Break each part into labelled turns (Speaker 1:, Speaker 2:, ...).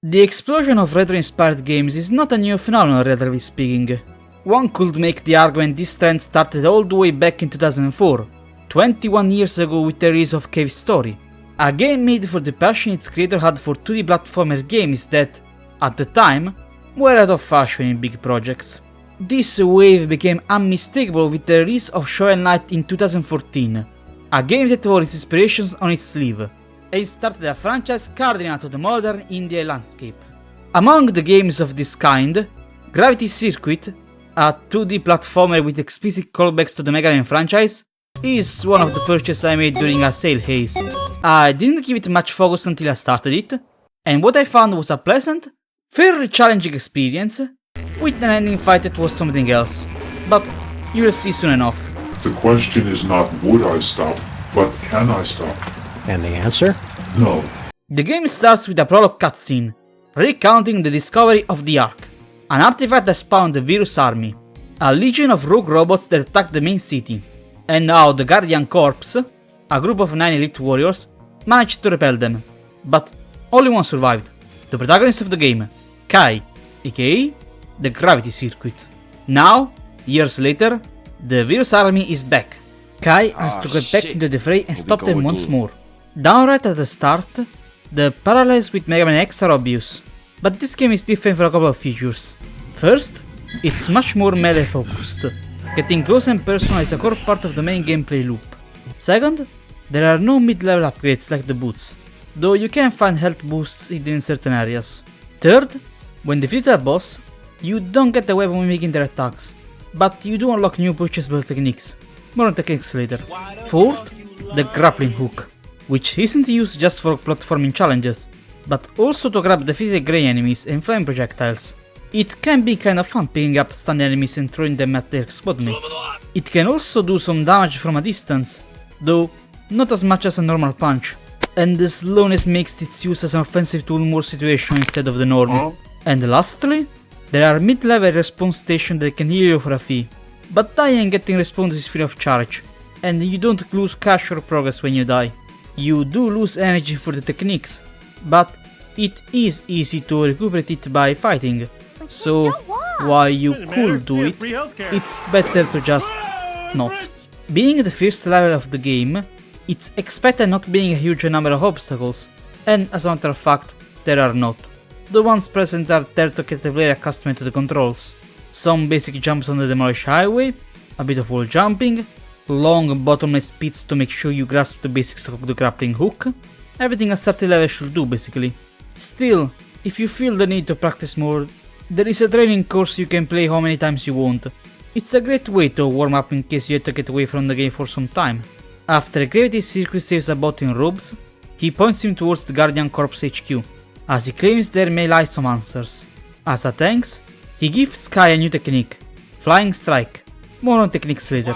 Speaker 1: The explosion of retro-inspired games is not a new phenomenon, relatively speaking. One could make the argument this trend started all the way back in 2004, 21 years ago with the release of Cave Story, a game made for the passion its creator had for 2D platformer games that, at the time, were out of fashion in big projects. This wave became unmistakable with the release of Shovel Knight in 2014, a game that wore its inspirations on its sleeve, and it started a franchise cardinal to the modern indie landscape. Among the games of this kind, Gravity Circuit, a 2D platformer with explicit callbacks to the Mega Man franchise, is one of the purchases I made during a sale haze. I didn't give it much focus until I started it, and what I found was a pleasant, fairly challenging experience, with an ending fight that was something else, but you'll see soon enough.
Speaker 2: The question is not would I stop, but can I stop?
Speaker 3: And the answer?
Speaker 2: No.
Speaker 1: The game starts with a prologue cutscene, recounting the discovery of the Ark, an artifact that spawned the Virus Army, a legion of rogue robots that attacked the main city, and how the Guardian Corps, a group of 9 elite warriors, managed to repel them, but only one survived, the protagonist of the game, Kai, aka the Gravity Circuit. Now, years later, the Virus Army is back. Kai has to get back into the fray and stop them once more. Downright at the start, the parallels with Mega Man X are obvious, but this game is different for a couple of features. First, it's much more melee focused. Getting close and personal is a core part of the main gameplay loop. Second, there are no mid-level upgrades like the boots, though you can find health boosts hidden in certain areas. Third, when defeated a boss, you don't get the weapon mimicking their attacks, but you do unlock new purchasable techniques. More on techniques later. Fourth, the grappling hook, which isn't used just for platforming challenges, but also to grab defeated grey enemies and flame projectiles. It can be kind of fun picking up stunned enemies and throwing them at their squad mates. It can also do some damage from a distance, though not as much as a normal punch, and the slowness makes its use as an offensive tool more situational instead of the norm. And lastly, there are mid-level respawn stations that can heal you for a fee, but dying and getting respawned is free of charge, and you don't lose cash or progress when you die. You do lose energy for the techniques, but it is easy to recuperate it by fighting, so while you could do it, it's better to just not. Being the first level of the game, it's expected not being a huge number of obstacles, and as a matter of fact, there are not. The ones present are there to get the player accustomed to the controls. Some basic jumps on the demolished highway, a bit of wall jumping, long bottomless pits to make sure you grasp the basics of the grappling hook, everything a 30 level should do basically. Still, if you feel the need to practice more, there is a training course you can play how many times you want. It's a great way to warm up in case you have to get away from the game for some time. After Gravity Circuit saves a bot in robes, he points him towards the Guardian Corps HQ, as he claims there may lie some answers. As a thanks, he gives Sky a new technique, Flying Strike. More on techniques later.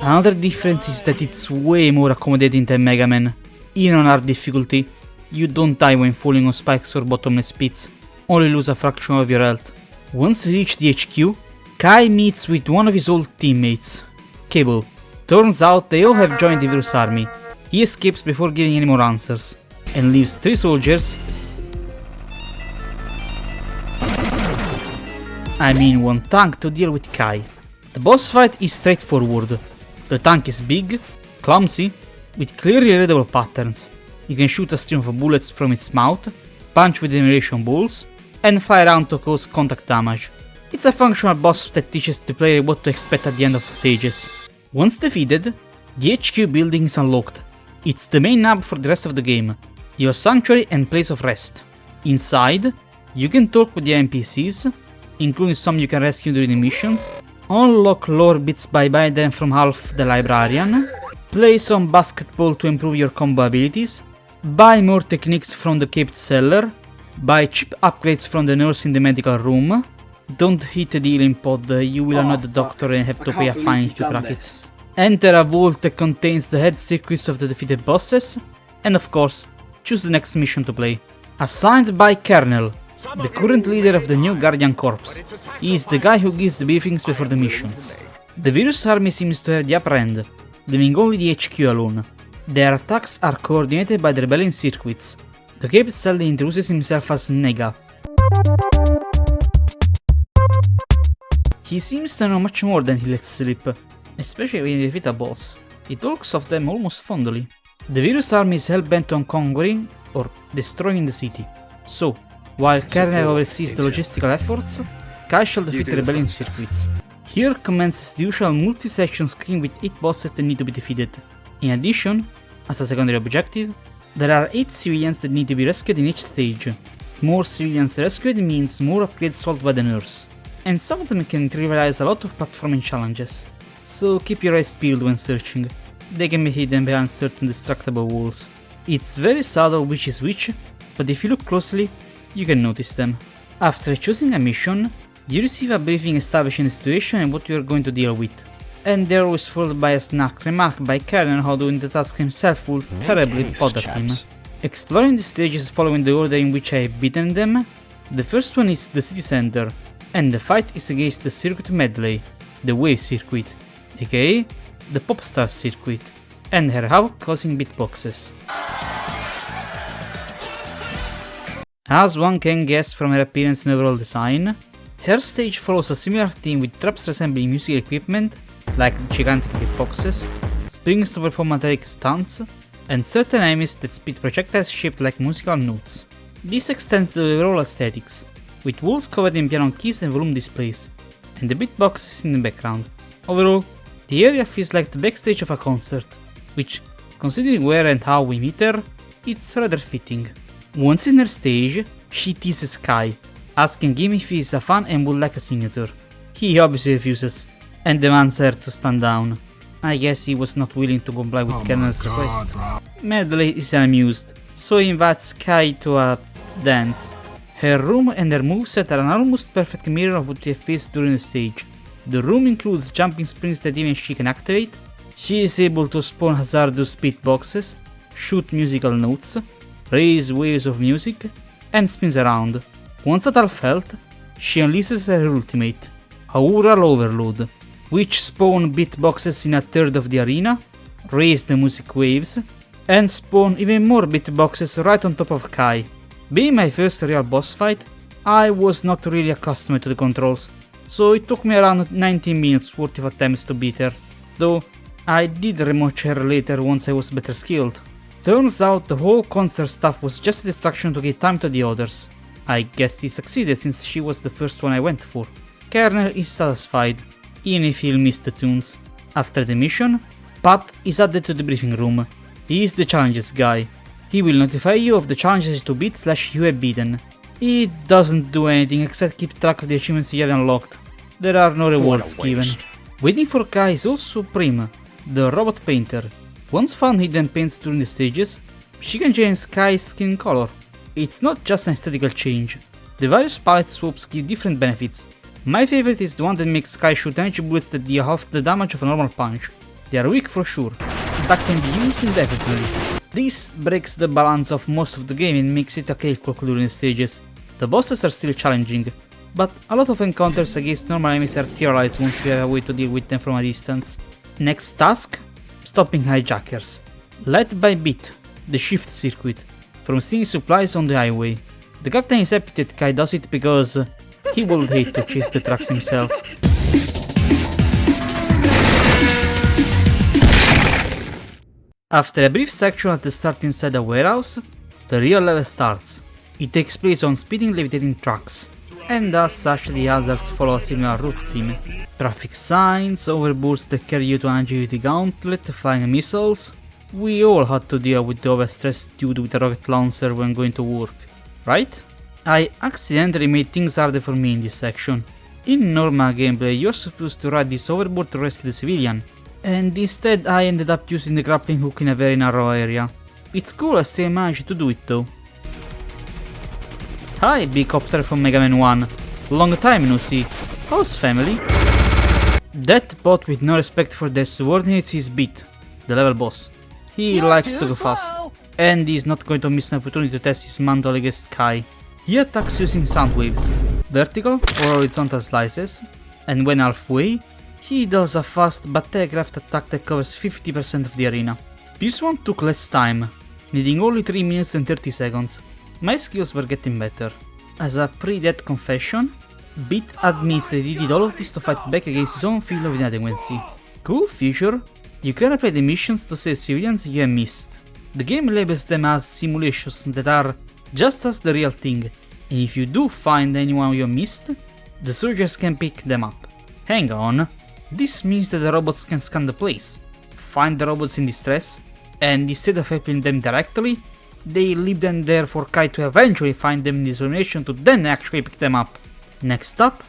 Speaker 1: Another difference is that it's way more accommodating than Mega Man. Even on hard difficulty, you don't die when falling on spikes or bottomless pits, only lose a fraction of your health. Once you reach the HQ, Kai meets with one of his old teammates, Cable. Turns out they all have joined the Virus Army. He escapes before giving any more answers, and leaves 3 soldiers, one tank to deal with Kai. The boss fight is straightforward. The tank is big, clumsy, with clearly readable patterns. You can shoot a stream of bullets from its mouth, punch with demolition balls, and fire around to cause contact damage. It's a functional boss that teaches the player what to expect at the end of stages. Once defeated, the HQ building is unlocked. It's the main hub for the rest of the game, your sanctuary and place of rest. Inside, you can talk with the NPCs, including some you can rescue during the missions, unlock lore bits by buying them from Half the Librarian, play some basketball to improve your combo abilities, buy more techniques from the Caped Seller, buy cheap upgrades from the nurse in the medical room. Don't hit the healing pod, you will annoy the doctor and have to pay a fine if you crack it. Enter a vault that contains the head secrets of the defeated bosses, and of course, choose the next mission to play. Assigned by Kernel, the current leader of the new Guardian Corps. He is the guy who gives the briefings before the missions. The Virus Army seems to have the upper end, leaving only the HQ alone. Their attacks are coordinated by the Rebellion circuits. The Caped Seller introduces himself as Nega, He seems to know much more than he lets slip, especially when you defeat a boss. He talks of them almost fondly. The Virus army is hell-bent on conquering or destroying the city. So, while Kernel oversees the logistical efforts, Kai shall defeat the rebellion circuits. Here commences the usual multi-section screen with 8 bosses that need to be defeated. In addition, as a secondary objective, there are 8 civilians that need to be rescued in each stage. More civilians rescued means more upgrades solved by the nurse, and some of them can trivialize a lot of platforming challenges, so keep your eyes peeled when searching. They can be hidden behind certain destructible walls. It's very subtle which is which, but if you look closely, you can notice them. After choosing a mission, you receive a briefing establishing the situation and what you are going to deal with, and they're always followed by a snark remark by Karen how doing the task himself will terribly bother him. Exploring the stages following the order in which I have beaten them, the first one is the city center, and the fight is against the circuit medley, the wave circuit, aka the popstar circuit, and her havoc causing beatboxes. As one can guess from her appearance and overall design, her stage follows a similar theme with traps resembling musical equipment, like the gigantic beatboxes, springs to perform metallic stunts, and certain enemies that spit projectiles shaped like musical notes. This extends to the overall aesthetics, with walls covered in piano keys and volume displays, and the beatboxes in the background. Overall, the area feels like the backstage of a concert, which, considering where and how we meet her, it's rather fitting. Once in her stage, she teases Kai, asking him if he is a fan and would like a signature. He obviously refuses, and demands her to stand down. I guess he was not willing to comply with Kernel's request. Medley is amused, so he invites Kai to a dance. Her room and her moveset are an almost perfect mirror of what we have faced during the stage. The room includes jumping springs that even she can activate. She is able to spawn hazardous beatboxes, shoot musical notes, raise waves of music, and spins around. Once at half health, she unleashes her ultimate, Aural Overload, which spawn beatboxes in a third of the arena, raise the music waves, and spawn even more beatboxes right on top of Kai. Being my first real boss fight, I was not really accustomed to the controls, so it took me around 19 minutes worth of attempts to beat her, though I did rematch her later once I was better skilled. Turns out the whole concert stuff was just a distraction to give time to the others. I guess he succeeded since she was the first one I went for. Kernel is satisfied, even if he'll miss the tunes. After the mission, Pat is added to the briefing room. He is the challenges guy. He will notify you of the challenges to beat / you have beaten. He doesn't do anything except keep track of the achievements you have unlocked. There are no rewards given. Waiting for Kai is also Prim, the robot painter. Once found hidden paints during the stages, she can change Kai's skin color. It's not just an aesthetical change. The various palette swaps give different benefits. My favorite is the one that makes Kai shoot energy bullets that deal half the damage of a normal punch. They are weak for sure, but can be used indefinitely. This breaks the balance of most of the game and makes it a cakewalk during the stages. The bosses are still challenging, but a lot of encounters against normal enemies are theorized once you have a way to deal with them from a distance. Next task? Stopping hijackers. Led by Beat, the shift circuit, from stealing supplies on the highway. The captain is happy that Kai does it because he would hate to chase the trucks himself. After a brief section at the start inside a warehouse, the real level starts. It takes place on speeding levitating trucks, and as such the hazards follow a similar route theme. Traffic signs, overboards that carry you to an agility gauntlet, flying missiles. We all had to deal with the overstressed dude with a rocket launcher when going to work, right? I accidentally made things harder for me in this section. In normal gameplay you're supposed to ride this overboard to rescue the civilian, and instead I ended up using the grappling hook in a very narrow area. It's cool I still managed to do it though. Hi Big Copter from Mega Man 1, long time no see, how's family? That bot with no respect for their subordinates is Beat, the level boss. He likes to go fast, and he's not going to miss an opportunity to test his mantle against Kai. He attacks using sound waves, vertical or horizontal slices, and when halfway, he does a fast but telegraphed attack that covers 50% of the arena. This one took less time, needing only 3 minutes and 30 seconds. My skills were getting better. As a pre-death confession, Beat admits that he did all of this to fight back against his own feel of inadequacy. Cool feature, you can replay the missions to save civilians you have missed. The game labels them as simulations that are just as the real thing, and if you do find anyone you missed, the soldiers can pick them up. Hang on, this means that the robots can scan the place, find the robots in distress, and instead of helping them directly, they leave them there for Kai to eventually find them in this location to then actually pick them up. Next up,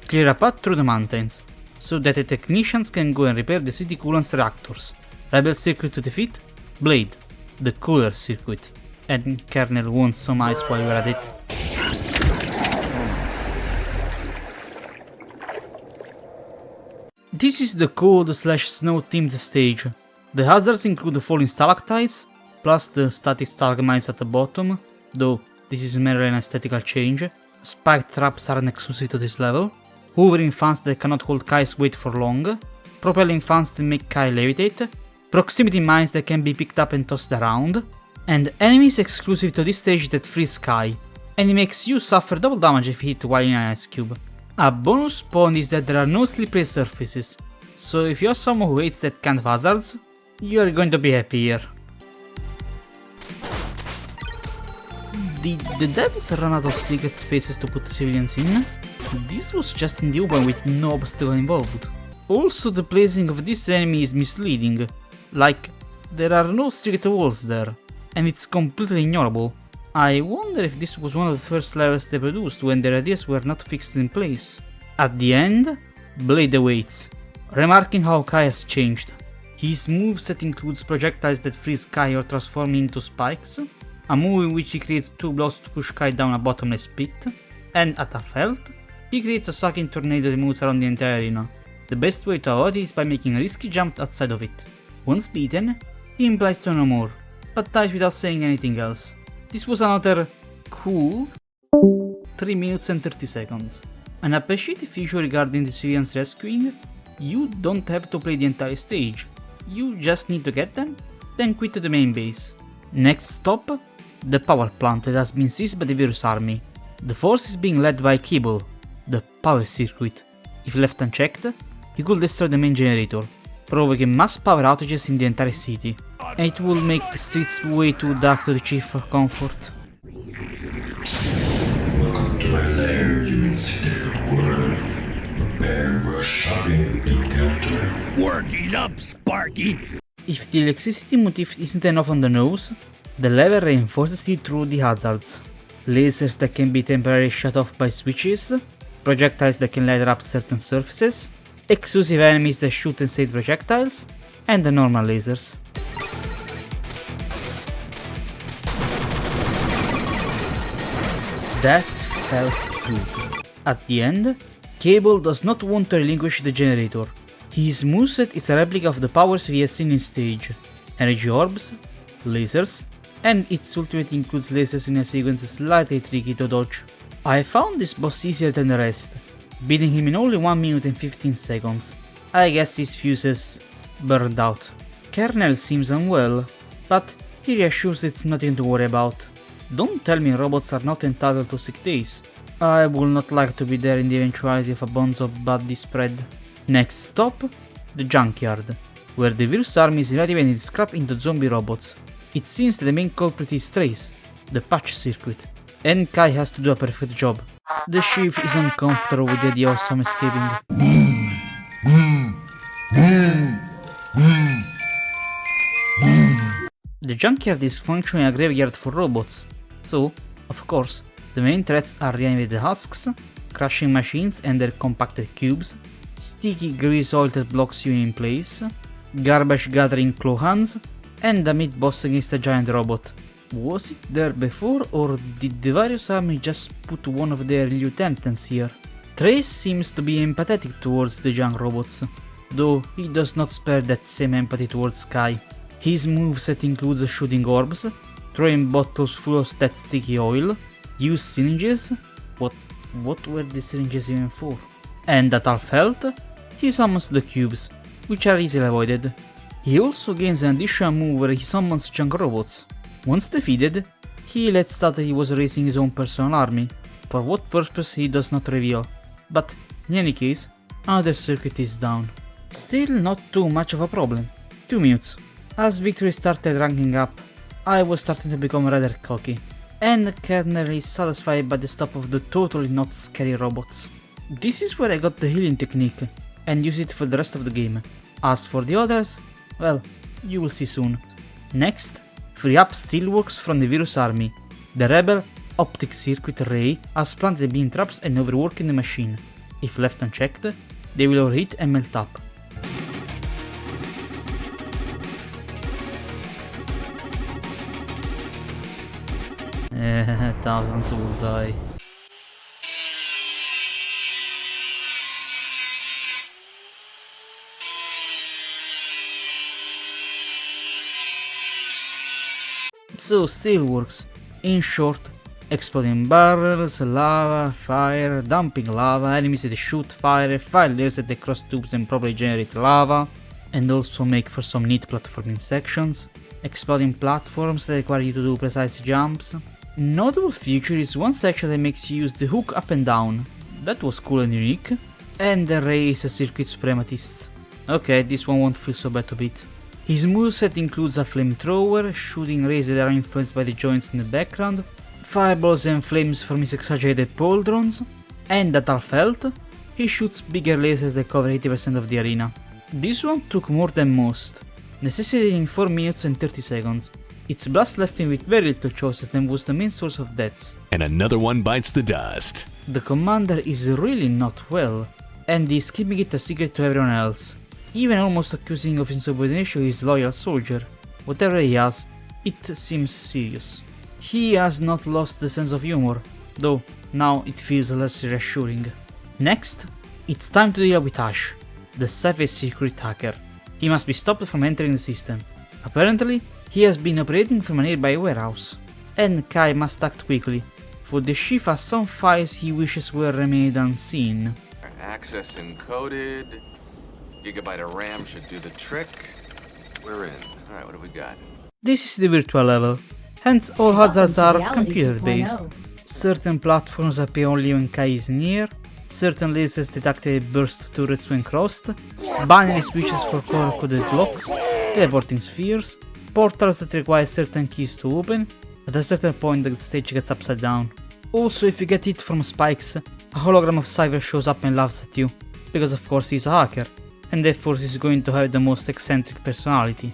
Speaker 1: clear a path through the mountains, so that the technicians can go and repair the city coolant's reactors. Rebel circuit to defeat, Blade, the cooler circuit, and Kernel wants some ice while you're at it. This is the cold/snow themed stage. The hazards include the falling stalactites, plus the static stalagmites at the bottom, though this is merely an aesthetical change. Spiked traps aren't exclusive to this level, hovering fans that cannot hold Kai's weight for long, propelling fans that make Kai levitate, proximity mines that can be picked up and tossed around, and enemies exclusive to this stage that freeze Kai, and it makes you suffer double damage if hit while in an ice cube. A bonus point is that there are no slippery surfaces, so if you're someone who hates that kind of hazards, you're going to be happy here. Did the devs run out of secret spaces to put civilians in? This was just in the open with no obstacle involved. Also, the placing of this enemy is misleading, like, there are no secret walls there, and it's completely ignorable. I wonder if this was one of the first levels they produced when their ideas were not fixed in place. At the end, Blade awaits, remarking how Kai has changed. His moveset includes projectiles that freeze Kai or transform into spikes, a move in which he creates 2 blocks to push Kai down a bottomless pit, and at half health, he creates a sucking tornado that moves around the entire arena. The best way to avoid it is by making a risky jump outside of it. Once beaten, he implies to no more, but dies without saying anything else. This was another cool 3 minutes and 30 seconds. An appreciated feature regarding the civilians rescuing, you don't have to play the entire stage, you just need to get them, then quit to the main base. Next stop, the power plant that has been seized by the virus army. The force is being led by Cable, the power circuit. If left unchecked, he could destroy the main generator, provoking mass power outages in the entire city, and it will make the streets way too dark to the chief for comfort.
Speaker 3: Welcome to my lair, you insignificant worm. Prepare for a shocking encounter.
Speaker 4: Work is up, Sparky!
Speaker 1: If the electricity motif isn't enough on the nose, the level reinforces it through the hazards. Lasers that can be temporarily shut off by switches, projectiles that can light up certain surfaces, exclusive enemies that shoot and save projectiles, and the normal lasers. That felt good. At the end, Cable does not want to relinquish the generator. His moveset is a replica of the powers we have seen in stage: energy orbs, lasers, and its ultimate includes lasers in a sequence slightly tricky to dodge. I found this boss easier than the rest, beating him in only 1 minute and 15 seconds. I guess his fuses burned out. Kernel seems unwell, but he reassures it's nothing to worry about. Don't tell me robots are not entitled to sick days. I would not like to be there in the eventuality of a bonzo buddy spread. Next stop, the junkyard, where the virus army is redividing its scrap into zombie robots. It seems that the main culprit is Trace, the patch circuit, and Kai has to do a perfect job. The chief is uncomfortable with the idea of some escaping. The junkyard is functioning a graveyard for robots, so, of course, the main threats are reanimated husks, crushing machines and their compacted cubes, sticky grease oil that blocks you in place, garbage gathering claw hands, and a mid-boss against a giant robot. Was it there before, or did the virus army just put one of their lieutenants here? Trace seems to be empathetic towards the young robots, though he does not spare that same empathy towards Kai. His moveset includes shooting orbs, throwing bottles full of that sticky oil, use syringes. What were the syringes even for? And at half health, he summons the cubes, which are easily avoided. He also gains an additional move where he summons junk robots. Once defeated, he lets out that he was raising his own personal army, for what purpose he does not reveal. But in any case, another circuit is down. Still not too much of a problem. 2 minutes. As victory started ranking up, I was starting to become rather cocky, and kernel satisfied by the stop of the totally not scary robots. This is where I got the healing technique, and use it for the rest of the game. As for the others, well, you will see soon. Next, free up steelworks from the virus army. The rebel optic circuit array has planted beam traps and overworking the machine. If left unchecked, they will overheat and melt up. Thousands will die. So steelworks, in short, exploding barrels, lava, fire, dumping lava, enemies that shoot fire, fire layers that they cross tubes and probably generate lava, and also make for some neat platforming sections, exploding platforms that require you to do precise jumps. Notable feature is one section that makes you use the hook up and down. That was cool and unique. And the array is a circuit suprematist. Okay, this one won't feel so bad to beat. His moveset includes a flamethrower, shooting rays that are influenced by the joints in the background, fireballs and flames from his exaggerated pole drones, and at half health, he shoots bigger lasers that cover 80% of the arena. This one took more than most, necessitating 4 minutes and 30 seconds. Its blast left him with very little choices and was the main source of deaths.
Speaker 4: And another one bites the dust.
Speaker 1: The commander is really not well, and is keeping it a secret to everyone else, even almost accusing of insubordination his loyal soldier. Whatever he has, it seems serious. He has not lost the sense of humor, though now it feels less reassuring. Next, it's time to deal with Ash, the savvy secret hacker. He must be stopped from entering the system. Apparently, he has been operating from a nearby warehouse, and Kai must act quickly, for the chief has some files he wishes were remained unseen.
Speaker 5: Access encoded. Gigabyte of RAM should do the trick. We're in. Alright, what have we got?
Speaker 1: This is the virtual level, hence all hazards are computer based. Certain platforms appear only when Kai is near, certain lasers detect burst turrets when crossed, binary switches for color-coded blocks, teleporting spheres, portals that require certain keys to open. At a certain point the stage gets upside down. Also, if you get hit from spikes, a hologram of Cyber shows up and laughs at you, because of course he's a hacker, and therefore he's going to have the most eccentric personality.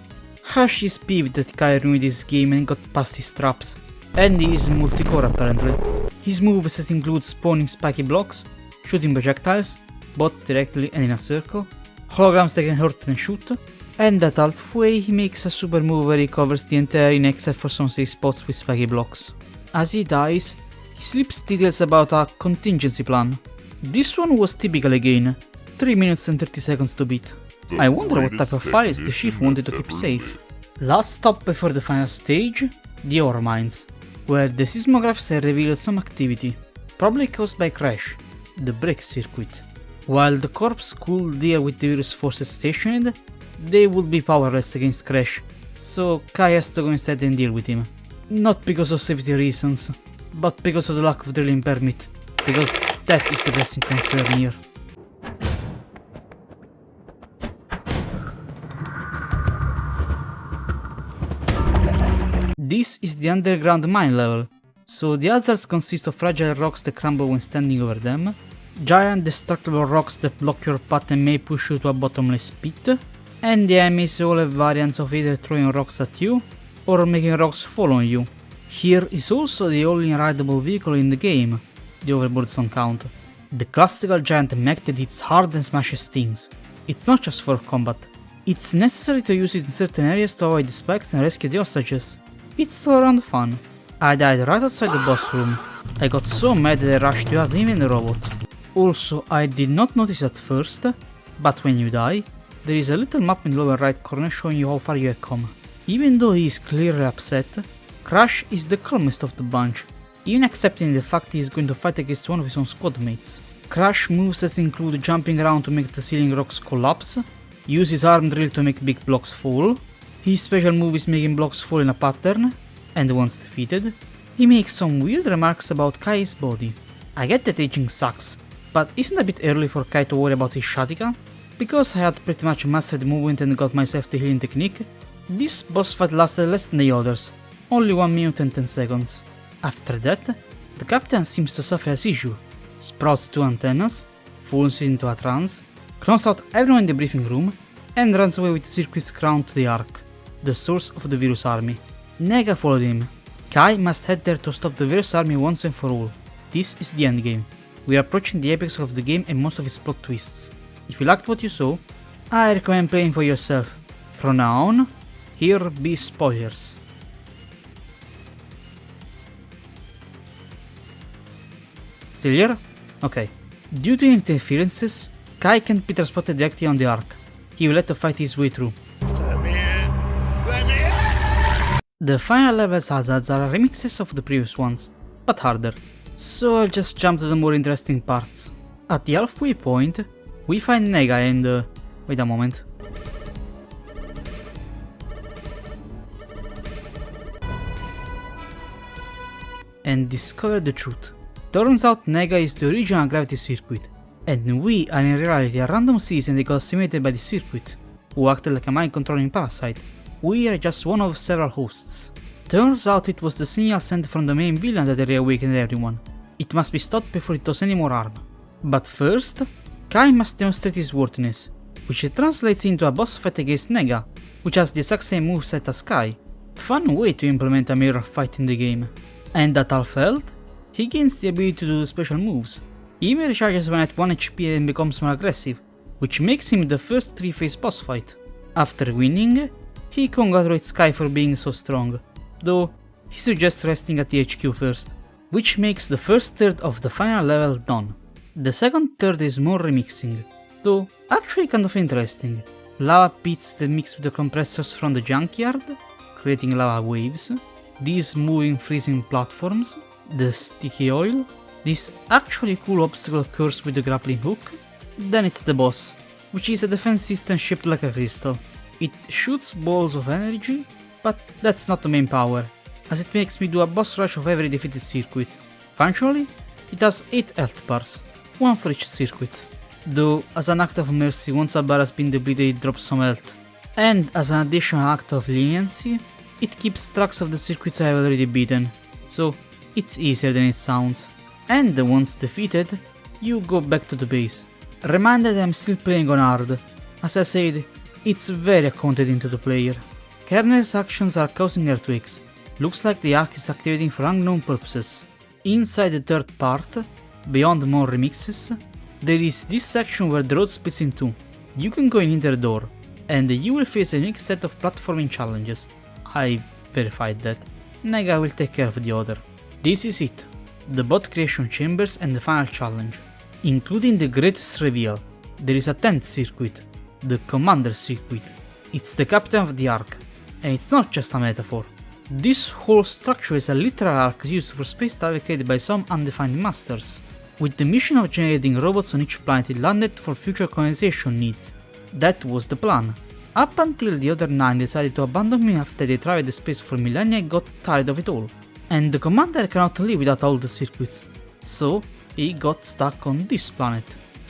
Speaker 1: Ash is peeved that Kai ruined his game and got past his traps, and he is multi-core apparently. His moveset includes spawning spiky blocks, shooting projectiles, both directly and in a circle, holograms that can hurt and shoot, and at halfway he makes a super move where he covers the entire arena except for some safe spots with spiky blocks. As he dies, he slips details about a contingency plan. This one was typical again, 3 minutes and 30 seconds to beat. I wonder what type of files the chief wanted to keep safe. Last stop before the final stage, the ore mines, where the seismographs have revealed some activity, probably caused by Crash, the break circuit. While the corps could deal with the virus forces stationed, they would be powerless against Crash, so Kai has to go instead and deal with him. Not because of safety reasons, but because of the lack of drilling permit, because that is the pressing concern here. This is the underground mine level, so the hazards consist of fragile rocks that crumble when standing over them, giant destructible rocks that block your path and may push you to a bottomless pit, and the enemies all have variants of either throwing rocks at you, or making rocks fall on you. Here is also the only rideable vehicle in the game, the overboards don't count. The classical giant mech that hits hard and smashes things. It's not just for combat, it's necessary to use it in certain areas to avoid the spikes and rescue the hostages. It's all around fun. I died right outside the boss room. I got so mad that I rushed without even the robot. Also, I did not notice at first, but when you die, there is a little map in the lower right corner showing you how far you have come. Even though he is clearly upset, Crash is the calmest of the bunch, even accepting the fact he is going to fight against one of his own squad mates. Crash movesets include jumping around to make the ceiling rocks collapse, use his arm drill to make big blocks fall, his special move is making blocks fall in a pattern, and once defeated, he makes some weird remarks about Kai's body. I get that aging sucks, But isn't it a bit early for Kai to worry about his Shatika? Because I had pretty much mastered the movement and got myself the healing technique, this boss fight lasted less than the others, only 1 minute and 10 seconds. After that, the captain seems to suffer as usual, sprouts 2 antennas, falls into a trance, knocks out everyone in the briefing room, and runs away with the circuit's crown to the Ark, the source of the virus army. Nega followed him. Kai must head there to stop the virus army once and for all. This is the endgame. We are approaching the apex of the game and most of its plot twists. If you liked what you saw, I recommend playing for yourself. From now on, here be spoilers. Still here? Okay. Due to interferences, Kai can't be transported directly on the Ark. He will have to fight his way through. The final level's hazards are remixes of the previous ones, but harder. So I'll just jump to the more interesting parts. At the halfway point, we find Nega and wait a moment. And discover the truth. Turns out Nega is the original gravity circuit, and we are in reality a random citizen that got simulated by the circuit, who acted like a mind-controlling parasite. We are just one of several hosts. Turns out it was the signal sent from the main villain that reawakened everyone. It must be stopped before it does any more harm. But first, Kai must demonstrate his worthiness, which translates into a boss fight against Nega, which has the exact same moveset as Kai. Fun way to implement a mirror fight in the game. And at half health, he gains the ability to do special moves. He even recharges when at 1 HP and becomes more aggressive, which makes him the first 3-phase boss fight. After winning, he congratulates Kai for being so strong, though he suggests resting at the HQ first, which makes the first third of the final level done. The second third is more remixing, though actually kind of interesting. Lava pits that mix with the compressors from the junkyard, creating lava waves, these moving freezing platforms, the sticky oil, this actually cool obstacle course with the grappling hook. Then it's the boss, which is a defense system shaped like a crystal. It shoots balls of energy, but that's not the main power, as it makes me do a boss rush of every defeated circuit. Functionally, it has 8 health bars, 1 for each circuit. Though, as an act of mercy, once a bar has been depleted it drops some health. And as an additional act of leniency, it keeps tracks of the circuits I have already beaten, so it's easier than it sounds. And once defeated, you go back to the base. Reminded I'm still playing on hard. As I said, it's very accommodating to the player. Kernel's actions are causing earthquakes. Looks like the Ark is activating for unknown purposes. Inside the third part, beyond more remixes, there is this section where the road splits in two. You can go in either door, and you will face a unique set of platforming challenges. I verified that. Nega will take care of the other. This is it. The bot creation chambers and the final challenge. Including the greatest reveal. There is a 10th circuit. The Commander circuit. It's the captain of the Ark. And it's not just a metaphor. This whole structure is a literal arc used for space travel created by some undefined masters, with the mission of generating robots on each planet it landed for future colonization needs. That was the plan. Up until the other 9 decided to abandon me after they traveled the space for millennia and got tired of it all. And the commander cannot live without all the circuits, so he got stuck on this planet.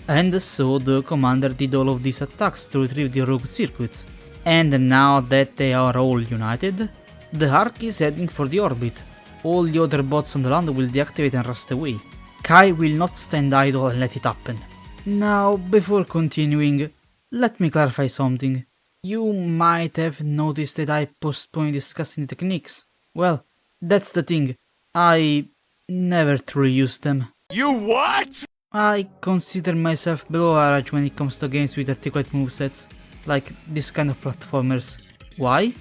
Speaker 1: And so the commander did all of these attacks to retrieve the rogue circuits. And now that they are all united, the Ark is heading for the orbit. All the other bots on the land will deactivate and rust away. Kai will not stand idle and let it happen. Now, before continuing, let me clarify something. You might have noticed that I postponed discussing the techniques. Well, that's the thing. I never truly used them.
Speaker 4: You what?
Speaker 1: I consider myself below average when it comes to games with articulate movesets, like this kind of platformers. Why?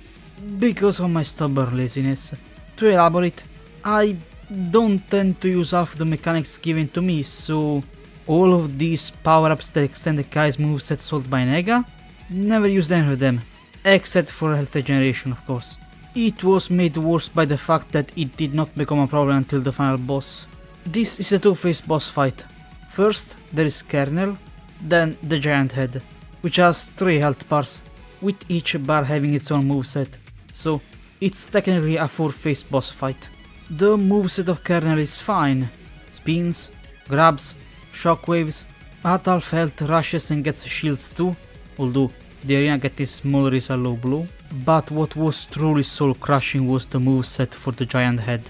Speaker 1: Because of my stubborn laziness. To elaborate, I don't tend to use half the mechanics given to me, so all of these power-ups that extend the Kai's moveset sold by Nega, never used any of them, except for health regeneration of course. It was made worse by the fact that it did not become a problem until the final boss. This is a two-phase boss fight. First there is Kernel, then the Giant Head, which has 3 health bars, with each bar having its own moveset, so it's technically a 4-phase boss fight. The moveset of Kernel is fine. Spins, grabs, shockwaves. Atal felt rushes and gets shields too, although the arena gets a smaller is a low blow. But what was truly soul crushing was the moveset for the giant head.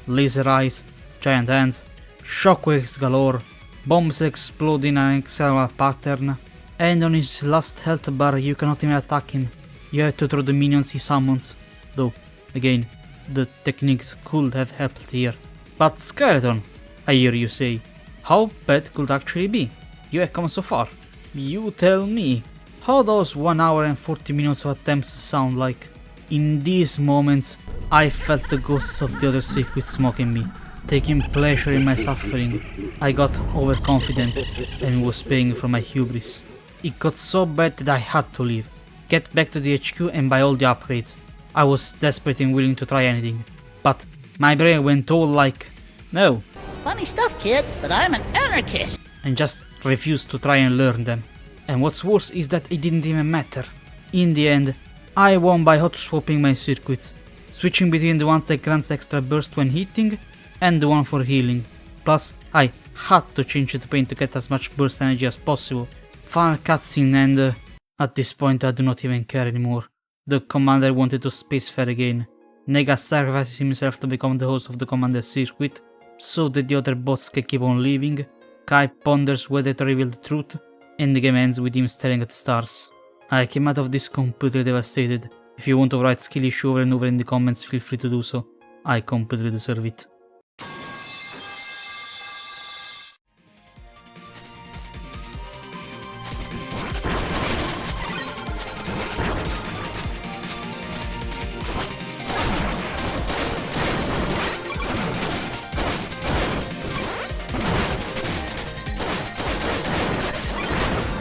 Speaker 1: Laser eyes, giant hands, shockwaves galore, bombs explode in an excellent pattern, and on his last health bar you cannot even attack him. You have to throw the minions he summons, though, again, the techniques could have helped here. But Skeleton, I hear you say, how bad could it actually be? You have come so far. You tell me. How does 1 hour and 40 minutes of attempts sound like? In these moments, I felt the ghosts of the other circuits smoking me, taking pleasure in my suffering. I got overconfident and was paying for my hubris. It got so bad that I had to leave, get back to the HQ and buy all the upgrades. I was desperate and willing to try anything, but my brain went all like, no,
Speaker 6: Funny stuff, kid, but I'm an anarchist.
Speaker 1: and just refused to try and learn them. And what's worse is that it didn't even matter. In the end, I won by hot swapping my circuits, switching between the ones that grants extra burst when hitting and the one for healing. Plus, I had to change the paint to get as much burst energy as possible. Final cutscene and at this point I do not even care anymore. The commander wanted to spacefair again. Nega sacrifices himself to become the host of the commander circuit, so that the other bots can keep on living. Kai ponders whether to reveal the truth, and the game ends with him staring at the stars. I came out of this completely devastated. If you want to write skill issue over and over in the comments, feel free to do so. I completely deserve it.